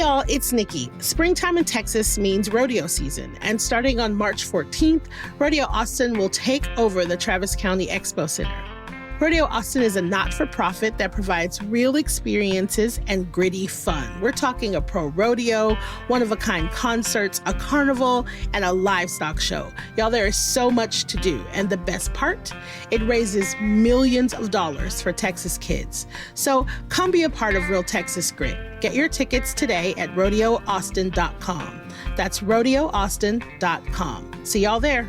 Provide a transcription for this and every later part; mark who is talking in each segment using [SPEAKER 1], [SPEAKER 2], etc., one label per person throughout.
[SPEAKER 1] y'all, it's Nikki. Springtime in Texas means rodeo season, and starting on March 14th, Rodeo Austin will take over the Travis County Expo Center. Rodeo Austin is a not-for-profit that provides real experiences and gritty fun. We're talking a pro rodeo, one-of-a-kind concerts, a carnival, and a livestock show. Y'all, there is so much to do, and the best part? It raises millions of dollars for Texas kids. So come be a part of Real Texas Grit. Get your tickets today at rodeoaustin.com. That's rodeoaustin.com. See y'all there.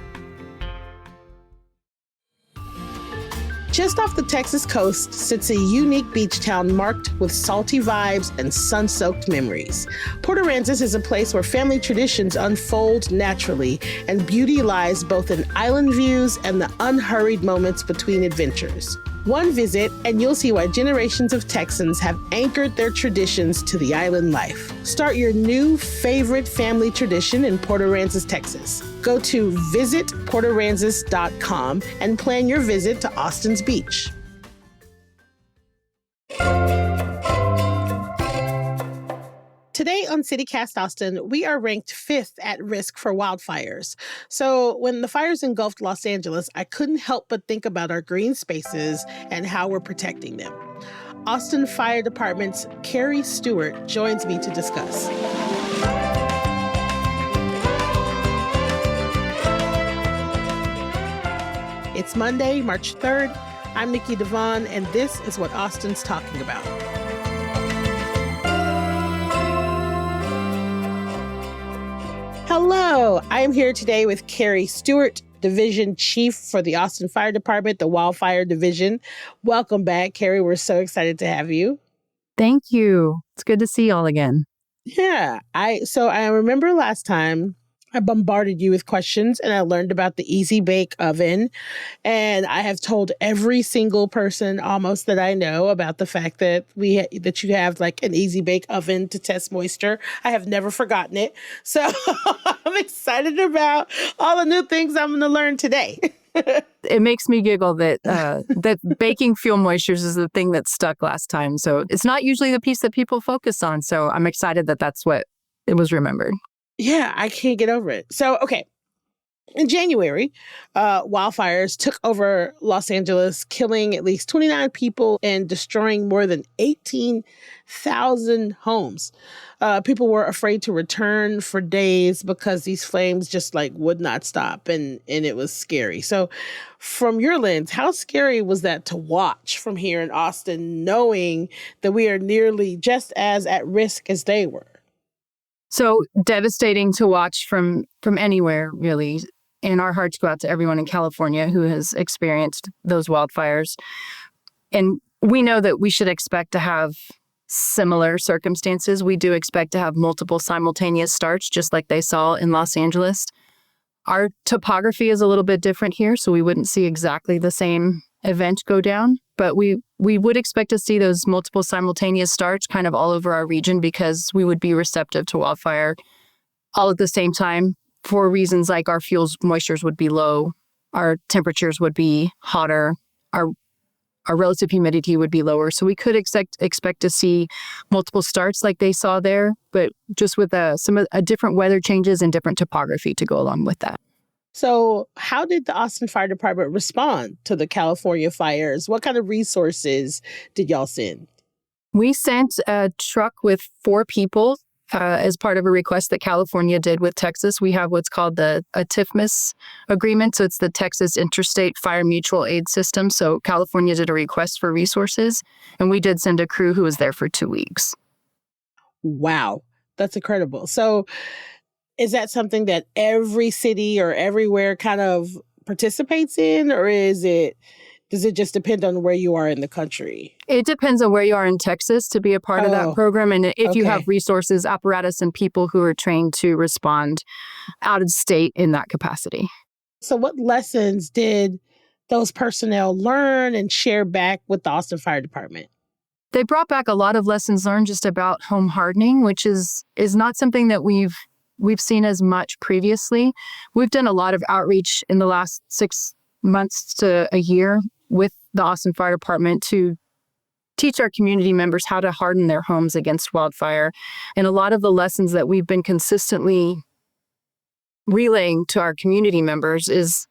[SPEAKER 1] Just off the Texas coast sits a unique beach town marked with salty vibes and sun-soaked memories. Port Aransas is a place where family traditions unfold naturally, and beauty lies both in island views and the unhurried moments between adventures. One visit, and you'll see why generations of Texans have anchored their traditions to the island life. Start your new favorite family tradition in Port Aransas, Texas. Go to visitportaransas.com and plan your visit to Austin's beach. Today on CityCast Austin, we are ranked 5th at risk for wildfires. So when the fires engulfed Los Angeles, I couldn't help but think about our green spaces and how we're protecting them. Austin Fire Department's Carrie Stewart joins me to discuss. It's Monday, March 3rd. I'm Nikki Devon, and this is what Austin's talking about. Hello, I am here today with Carrie Stewart, Division Chief for the Austin Fire Department, the Wildfire Division. Welcome back, Carrie. We're so excited to have you.
[SPEAKER 2] Thank you. It's good to see y'all again.
[SPEAKER 1] Yeah, I remember last time I bombarded you with questions and I learned about the Easy Bake Oven. And I have told every single person almost that I know about the fact that that you have like an Easy Bake Oven to test moisture. I have never forgotten it. So I'm excited about all the new things I'm going to learn today.
[SPEAKER 2] It makes me giggle that that baking fuel moistures is the thing that stuck last time. So it's not usually the piece that people focus on. So I'm excited that that's what it was remembered.
[SPEAKER 1] Yeah, I can't get over it. So, okay. In January, wildfires took over Los Angeles, killing at least 29 people and destroying more than 18,000 homes. People were afraid to return for days because these flames just would not stop, and it was scary. So from your lens, how scary was that to watch from here in Austin, knowing that we are nearly just as at risk as they were?
[SPEAKER 2] So devastating to watch from anywhere, really. And our hearts go out to everyone in California who has experienced those wildfires. And we know that we should expect to have similar circumstances. We do expect to have multiple simultaneous starts, just like they saw in Los Angeles. Our topography is a little bit different here, so we wouldn't see exactly the same event go down. But we would expect to see those multiple simultaneous starts kind of all over our region because we would be receptive to wildfire all at the same time for reasons like our fuel's moistures would be low, our temperatures would be hotter, our relative humidity would be lower. So we could expect to see multiple starts like they saw there, but just with some different weather changes and different topography to go along with that.
[SPEAKER 1] So how did the Austin Fire Department respond to the California fires? What kind of resources did y'all send?
[SPEAKER 2] We sent a truck with 4 people as part of a request that California did with Texas. We have what's called a TIFMAS agreement. So it's the Texas Interstate Fire Mutual Aid System. So California did a request for resources, and we did send a crew who was there for 2 weeks.
[SPEAKER 1] Wow, that's incredible. So is that something that every city or everywhere kind of participates in, or does it just depend on where you are in the country?
[SPEAKER 2] It depends on where you are in Texas to be a part of that program. And if you have resources, apparatus, and people who are trained to respond out of state in that capacity.
[SPEAKER 1] So what lessons did those personnel learn and share back with the Austin Fire Department?
[SPEAKER 2] They brought back a lot of lessons learned just about home hardening, which is not something that we've seen as much previously. We've done a lot of outreach in the last 6 months to a year with the Austin Fire Department to teach our community members how to harden their homes against wildfire. And a lot of the lessons that we've been consistently relaying to our community members is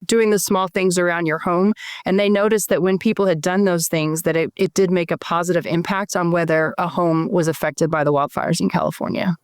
[SPEAKER 2] doing the small things around your home. And they noticed that when people had done those things, that it did make a positive impact on whether a home was affected by the wildfires in California.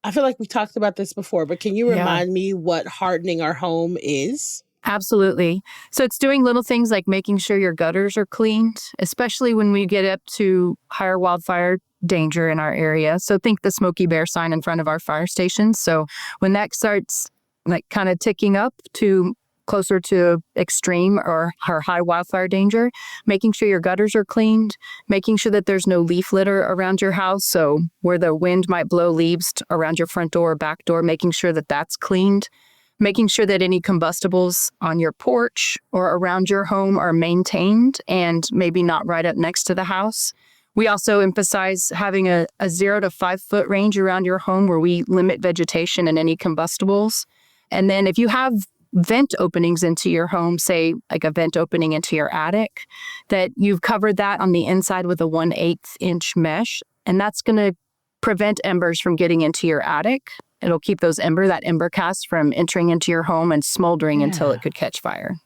[SPEAKER 1] I feel like we talked about this before, but can you remind me what hardening our home is?
[SPEAKER 2] Absolutely. So it's doing little things like making sure your gutters are cleaned, especially when we get up to higher wildfire danger in our area. So think the Smokey Bear sign in front of our fire stations. So when that starts like kind of ticking up to closer to extreme or high wildfire danger, making sure your gutters are cleaned, making sure that there's no leaf litter around your house. So where the wind might blow leaves around your front door or back door, making sure that that's cleaned, making sure that any combustibles on your porch or around your home are maintained and maybe not right up next to the house. We also emphasize having a 0 to 5 foot range around your home where we limit vegetation and any combustibles. And then if you have vent openings into your home, say like a vent opening into your attic, that you've covered that on the inside with a 1/8 inch mesh. And that's going to prevent embers from getting into your attic. It'll keep that ember cast from entering into your home and smoldering until it could catch fire.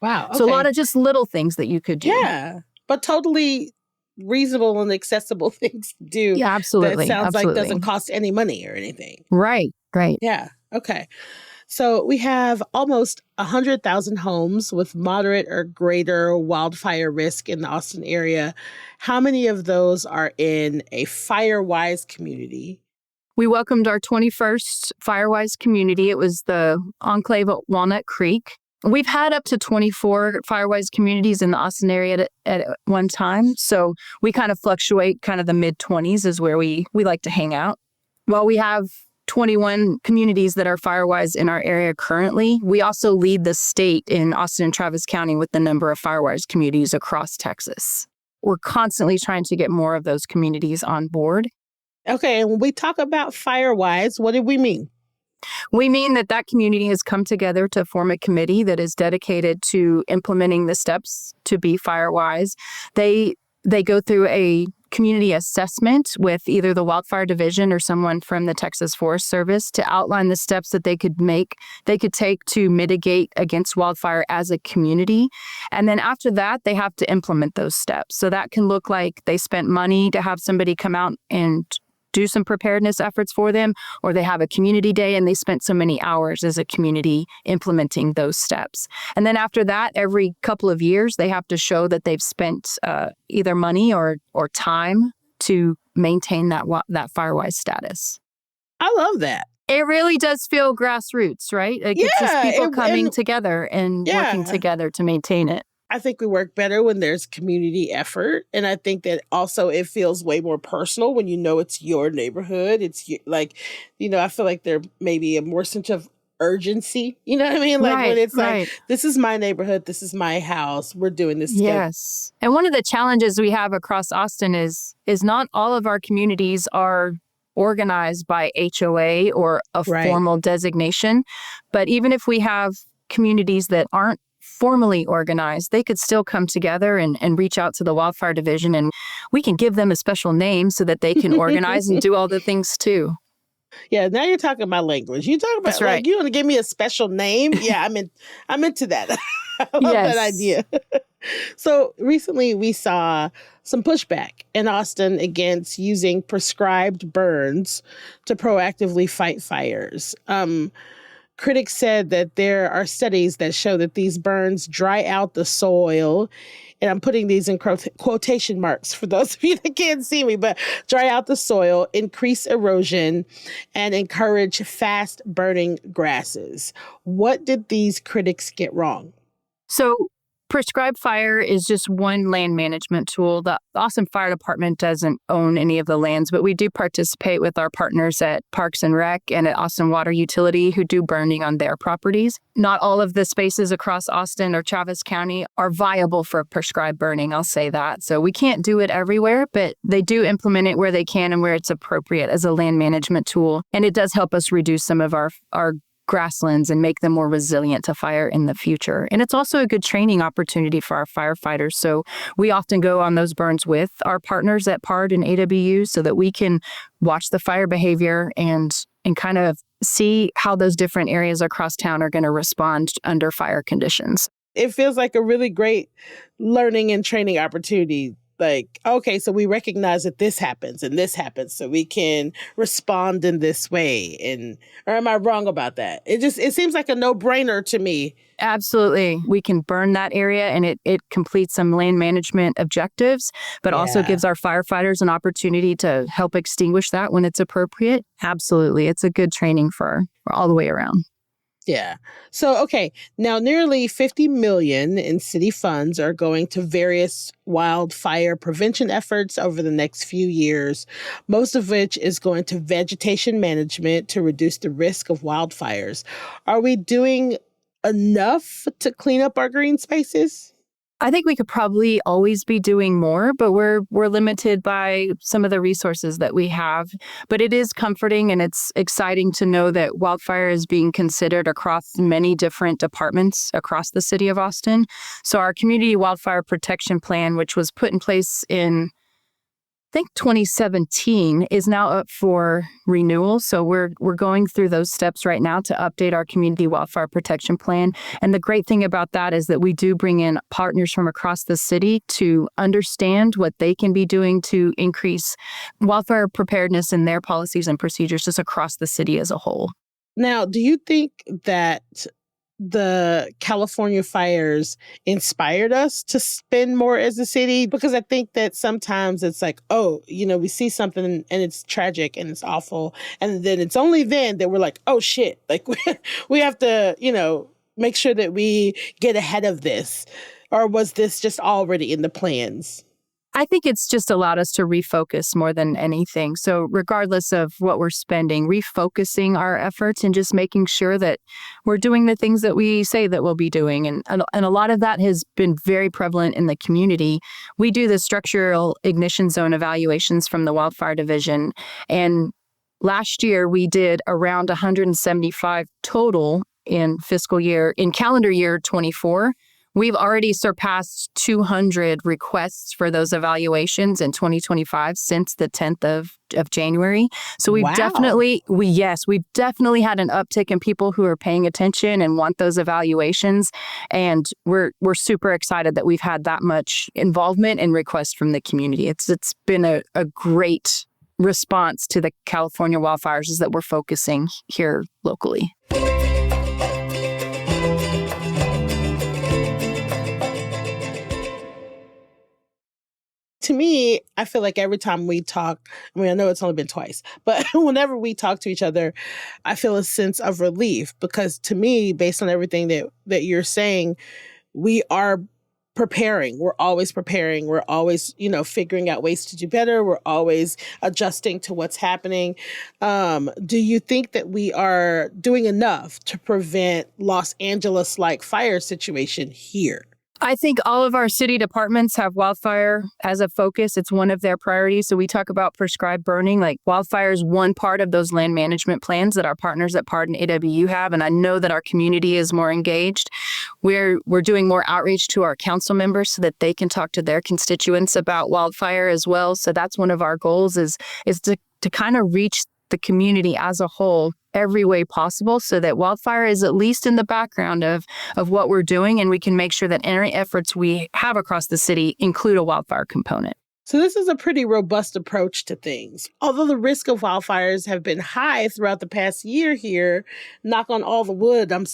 [SPEAKER 1] Wow. Okay.
[SPEAKER 2] So a lot of just little things that you could do.
[SPEAKER 1] Yeah, but totally reasonable and accessible things to do.
[SPEAKER 2] Yeah, absolutely.
[SPEAKER 1] That sounds
[SPEAKER 2] absolutely.
[SPEAKER 1] like doesn't cost any money or anything.
[SPEAKER 2] Right.
[SPEAKER 1] Yeah. Okay. So we have almost 100,000 homes with moderate or greater wildfire risk in the Austin area. How many of those are in a Firewise community?
[SPEAKER 2] We welcomed our 21st Firewise community. It was the enclave at Walnut Creek. We've had up to 24 Firewise communities in the Austin area at one time. So we kind of fluctuate, kind of the mid-20s is where we like to hang out. While we have 21 communities that are Firewise in our area currently, we also lead the state in Austin and Travis County with the number of Firewise communities across Texas. We're constantly trying to get more of those communities on board.
[SPEAKER 1] Okay, and when we talk about Firewise, what do we mean?
[SPEAKER 2] We mean that community has come together to form a committee that is dedicated to implementing the steps to be Firewise. They go through a community assessment with either the Wildfire Division or someone from the Texas Forest Service to outline the steps that they could take to mitigate against wildfire as a community. And then after that, they have to implement those steps. So that can look like they spent money to have somebody come out and do some preparedness efforts for them, or they have a community day and they spent so many hours as a community implementing those steps. And then after that, every couple of years, they have to show that they've spent either money or time to maintain that Firewise status.
[SPEAKER 1] I love that.
[SPEAKER 2] It really does feel grassroots, right? It's just people coming together and working together to maintain it.
[SPEAKER 1] I think we work better when there's community effort. And I think that also it feels way more personal when you know it's your neighborhood. It's like, I feel like there may be a more sense of urgency. You know what I mean? Like when it's like, this is my neighborhood, this is my house, we're doing this together.
[SPEAKER 2] Yes. And one of the challenges we have across Austin is not all of our communities are organized by HOA or a formal designation. But even if we have communities that aren't formally organized, they could still come together and reach out to the Wildfire Division, and we can give them a special name so that they can organize and do all the things too.
[SPEAKER 1] Yeah, now you're talking my language. You talk about like you want to give me a special name? Yeah, I'm into that. I love that idea. So recently we saw some pushback in Austin against using prescribed burns to proactively fight fires. Critics said that there are studies that show that these burns dry out the soil, and I'm putting these in quotation marks for those of you that can't see me, but dry out the soil, increase erosion, and encourage fast burning grasses. What did these critics get wrong? So prescribed fire is just one land management tool. The Austin Fire Department doesn't own any of the lands, but we do participate with our partners at Parks and Rec and at Austin Water Utility who do burning on their properties. Not all of the spaces across Austin or Travis County are viable for prescribed burning, I'll say that. So we can't do it everywhere, but they do implement it where they can and where it's appropriate as a land management tool. And it does help us reduce some of our
[SPEAKER 2] grasslands and make them more resilient to fire in the future. And it's also a good training opportunity for our firefighters. So we often go on those burns with our partners at PARD and AWU so that we can watch the fire behavior and kind of see how those different areas across town are going to respond under fire conditions.
[SPEAKER 1] It feels like a really great learning and training opportunity. Like, okay, so we recognize that this happens and this happens, so we can respond in this way. Or am I wrong about that? It seems like a no-brainer to me.
[SPEAKER 2] Absolutely. We can burn that area and it completes some land management objectives, but also gives our firefighters an opportunity to help extinguish that when it's appropriate. Absolutely. It's a good training for all the way around.
[SPEAKER 1] Yeah. So, okay, now nearly $50 million in city funds are going to various wildfire prevention efforts over the next few years, most of which is going to vegetation management to reduce the risk of wildfires. Are we doing enough to clean up our green spaces?
[SPEAKER 2] I think we could probably always be doing more, but we're limited by some of the resources that we have. But it is comforting and it's exciting to know that wildfire is being considered across many different departments across the city of Austin. So our Community Wildfire Protection Plan, which was put in place in I think 2017, is now up for renewal. So we're going through those steps right now to update our Community Wildfire Protection Plan. And the great thing about that is that we do bring in partners from across the city to understand what they can be doing to increase wildfire preparedness in their policies and procedures just across the city as a whole.
[SPEAKER 1] Now, do you think that the California fires inspired us to spend more as a city? Because I think that sometimes it's like, oh, we see something and it's tragic and it's awful. And then it's only then that we're like, oh, shit, like we have to, make sure that we get ahead of this. Or was this just already in the plans?
[SPEAKER 2] I think it's just allowed us to refocus more than anything. So regardless of what we're spending, refocusing our efforts and just making sure that we're doing the things that we say that we'll be doing. And a lot of that has been very prevalent in the community. We do the structural ignition zone evaluations from the Wildfire Division. And last year we did around 175 total in calendar year 24. We've already surpassed 200 requests for those evaluations in 2025 since the 10th of January. So we've definitely had an uptick in people who are paying attention and want those evaluations. And we're super excited that we've had that much involvement and requests from the community. It's been a great response to the California wildfires is that we're focusing here locally.
[SPEAKER 1] To me, I feel like every time we talk, I know it's only been twice, but whenever we talk to each other, I feel a sense of relief because to me, based on everything that you're saying, we are preparing. We're always preparing. We're always, figuring out ways to do better. We're always adjusting to what's happening. Do you think that we are doing enough to prevent Los Angeles-like fire situation here?
[SPEAKER 2] I think all of our city departments have wildfire as a focus. It's one of their priorities. So we talk about prescribed burning, like wildfire is one part of those land management plans that our partners at PARD and AWU have. And I know that our community is more engaged. We're doing more outreach to our council members so that they can talk to their constituents about wildfire as well. So that's one of our goals is to kind of reach the community as a whole every way possible so that wildfire is at least in the background of what we're doing and we can make sure that any efforts we have across the city include a wildfire component.
[SPEAKER 1] So this is a pretty robust approach to things. Although the risk of wildfires have been high throughout the past year here, knock on all the wood I'm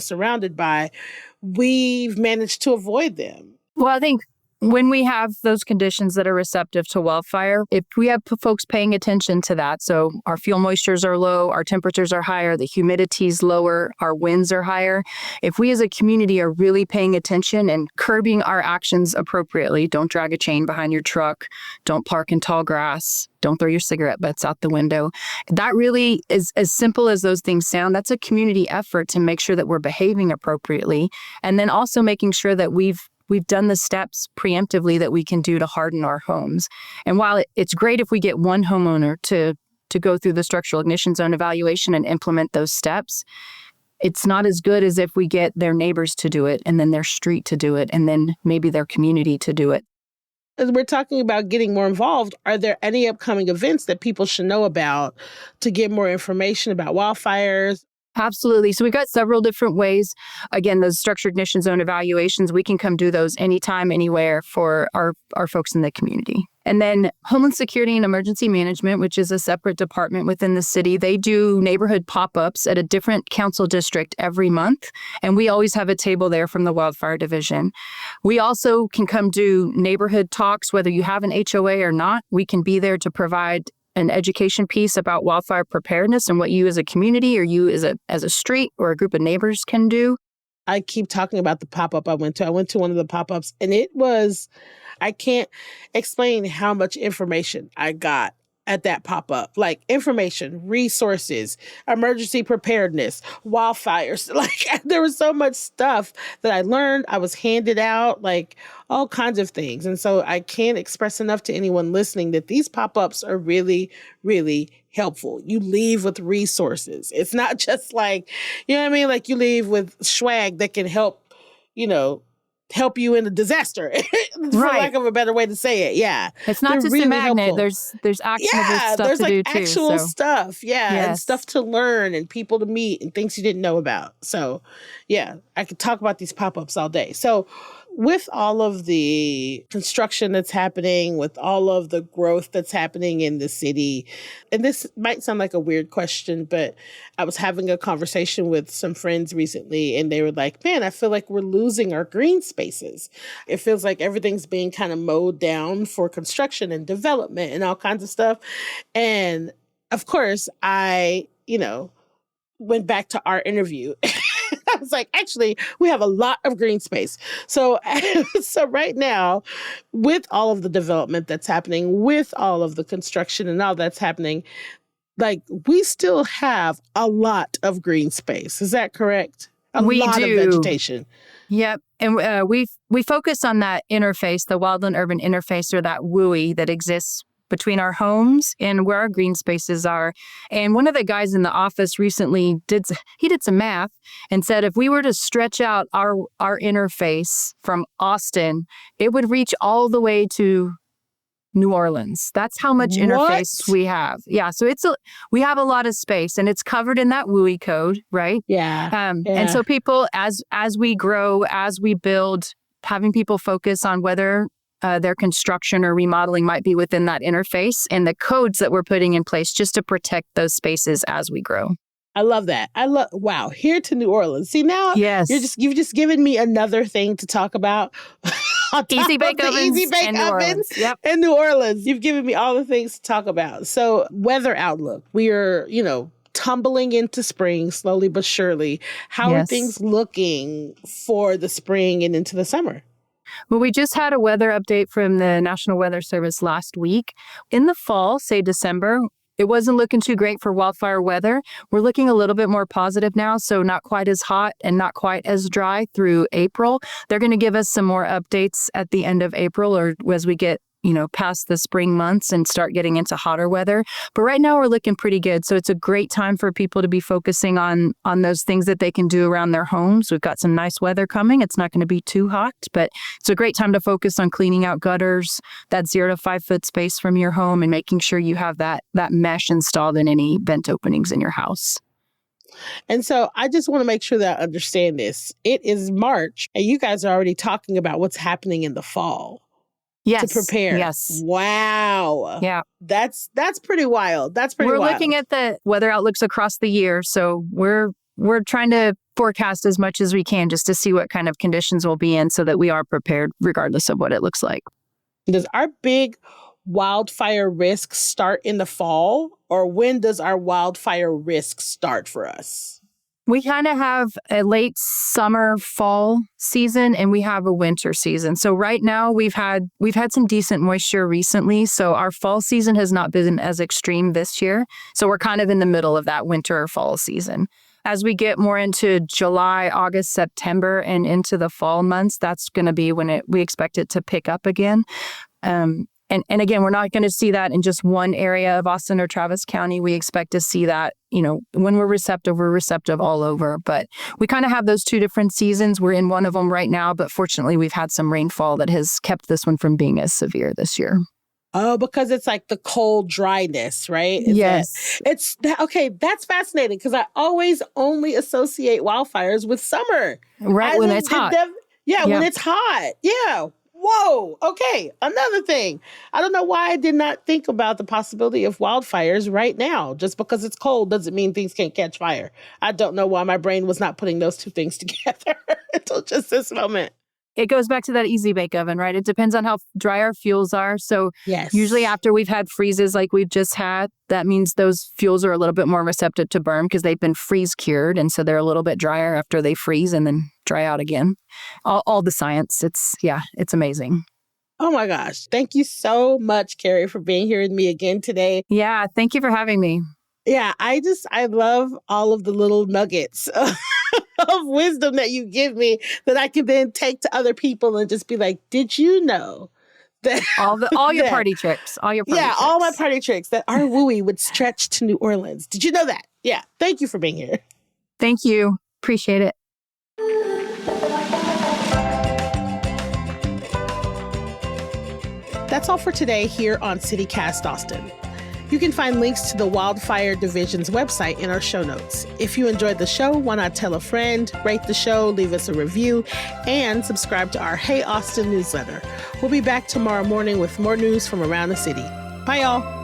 [SPEAKER 1] surrounded by, we've managed to avoid them.
[SPEAKER 2] Well, I think when we have those conditions that are receptive to wildfire, if we have folks paying attention to that, so our fuel moistures are low, our temperatures are higher, the humidity's lower, our winds are higher. If we as a community are really paying attention and curbing our actions appropriately, don't drag a chain behind your truck, don't park in tall grass, don't throw your cigarette butts out the window. That really is as simple as those things sound. That's a community effort to make sure that we're behaving appropriately. And then also making sure that we've done the steps preemptively that we can do to harden our homes. And while it's great if we get one homeowner to go through the structural ignition zone evaluation and implement those steps, it's not as good as if we get their neighbors to do it and then their street to do it and then maybe their community to do it.
[SPEAKER 1] As we're talking about getting more involved, are there any upcoming events that people should know about to get more information about wildfires?
[SPEAKER 2] Absolutely. So we've got several different ways. Again, those structured ignition zone evaluations, we can come do those anytime, anywhere for our folks in the community. And then Homeland Security and Emergency Management, which is a separate department within the city, they do neighborhood pop-ups at a different council district every month. And we always have a table there from the Wildfire Division. We also can come do neighborhood talks, whether you have an HOA or not. We can be there to provide an education piece about wildfire preparedness and what you as a community or you as a street or a group of neighbors can do.
[SPEAKER 1] I keep talking about the pop-up I went to. I went to one of the pop-ups and I can't explain how much information I got at that pop-up. Like information, resources, emergency preparedness, wildfires. Like there was so much stuff that I learned. I was handed out, like all kinds of things. And so I can't express enough to anyone listening that these pop-ups are really, really helpful. You leave with resources. It's not just like, you know what I mean? Like you leave with swag that can help you in a disaster, for lack of a better way to say it. Yeah.
[SPEAKER 2] It's not just really a magnet. Helpful. There's actionable stuff
[SPEAKER 1] there's
[SPEAKER 2] to
[SPEAKER 1] like
[SPEAKER 2] do too.
[SPEAKER 1] Actual stuff. Yeah. Yes. And stuff to learn and people to meet and things you didn't know about. So yeah, I could talk about these pop-ups all day. So with all of the construction that's happening, with all of the growth that's happening in the city, and this might sound like a weird question, but I was having a conversation with some friends recently, and they were like, man, I feel like we're losing our green spaces. It feels like everything's being kind of mowed down for construction and development and all kinds of stuff. And of course, I, went back to our interview. I was like, actually, we have a lot of green space. So right now, with all of the development that's happening, with all of the construction and all that's happening, like we still have a lot of green space. Is that correct?
[SPEAKER 2] We
[SPEAKER 1] lot
[SPEAKER 2] do.
[SPEAKER 1] Of vegetation.
[SPEAKER 2] Yep. And we focus on that interface, the wildland-urban interface, or that WUI that exists between our homes and where our green spaces are. And one of the guys in the office recently did some math and said if we were to stretch out our interface from Austin, it would reach all the way to New Orleans. That's how much interface we have. Yeah, so we have a lot of space, and it's covered in that WUI code, right?
[SPEAKER 1] Yeah.
[SPEAKER 2] And so people, as we grow, as we build, having people focus on whether their construction or remodeling might be within that interface and the codes that we're putting in place just to protect those spaces as we grow.
[SPEAKER 1] I love that. Wow. Here to New Orleans. See now,
[SPEAKER 2] yes.
[SPEAKER 1] You've just given me another thing to talk about.
[SPEAKER 2] Easy bake ovens
[SPEAKER 1] in New Orleans. You've given me all the things to talk about. So weather outlook. We are, tumbling into spring slowly but surely. How are things looking for the spring and into the summer?
[SPEAKER 2] Well, we just had a weather update from the National Weather Service last week. In the fall, say December, it wasn't looking too great for wildfire weather. We're looking a little bit more positive now, so not quite as hot and not quite as dry through April. They're going to give us some more updates at the end of April or as we get past the spring months and start getting into hotter weather. But right now we're looking pretty good. So it's a great time for people to be focusing on those things that they can do around their homes. We've got some nice weather coming. It's not going to be too hot, but it's a great time to focus on cleaning out gutters, that 0 to 5 foot space from your home, and making sure you have that mesh installed in any vent openings in your house.
[SPEAKER 1] And so I just want to make sure that I understand this. It is March, and you guys are already talking about what's happening in the fall.
[SPEAKER 2] Yes.
[SPEAKER 1] To prepare.
[SPEAKER 2] Yes.
[SPEAKER 1] Wow.
[SPEAKER 2] Yeah.
[SPEAKER 1] That's pretty wild.
[SPEAKER 2] We're looking at the weather outlooks across the year. So we're trying to forecast as much as we can just to see what kind of conditions we'll be in so that we are prepared regardless of what it looks like.
[SPEAKER 1] Does our big wildfire risk start in the fall, or when does our wildfire risk start for us?
[SPEAKER 2] We kind of have a late summer, fall season, and we have a winter season. So right now we've had some decent moisture recently. So our fall season has not been as extreme this year. So we're kind of in the middle of that winter or fall season. As we get more into July, August, September, and into the fall months, that's going to be when we expect it to pick up again. And again, we're not going to see that in just one area of Austin or Travis County. We expect to see that, when we're receptive all over. But we kind of have those two different seasons. We're in one of them right now, but fortunately we've had some rainfall that has kept this one from being as severe this year.
[SPEAKER 1] Oh, because it's like the cold dryness, right?
[SPEAKER 2] Yes.
[SPEAKER 1] Okay, that's fascinating because I always only associate wildfires with summer.
[SPEAKER 2] Right, when it's hot.
[SPEAKER 1] When it's hot. Yeah. Whoa. Okay. Another thing. I don't know why I did not think about the possibility of wildfires right now. Just because it's cold doesn't mean things can't catch fire. I don't know why my brain was not putting those two things together until just this moment.
[SPEAKER 2] It goes back to that easy bake oven, right? It depends on how dry our fuels are. So usually after we've had freezes like we've just had, that means those fuels are a little bit more receptive to burn because they've been freeze cured. And so they're a little bit drier after they freeze and then dry out again. All the science. It's amazing.
[SPEAKER 1] Oh my gosh. Thank you so much, Carrie, for being here with me again today.
[SPEAKER 2] Yeah. Thank you for having me.
[SPEAKER 1] Yeah. I love all of the little nuggets of wisdom that you give me that I can then take to other people and just be like, did you know that
[SPEAKER 2] all your party tricks, all
[SPEAKER 1] my party tricks that our wooey would stretch to New Orleans. Did you know that? Yeah. Thank you for being here.
[SPEAKER 2] Thank you. Appreciate it.
[SPEAKER 1] That's all for today here on CityCast Austin. You can find links to the Wildfire Division's website in our show notes. If you enjoyed the show, why not tell a friend, rate the show, leave us a review, and subscribe to our Hey Austin newsletter. We'll be back tomorrow morning with more news from around the city. Bye, y'all.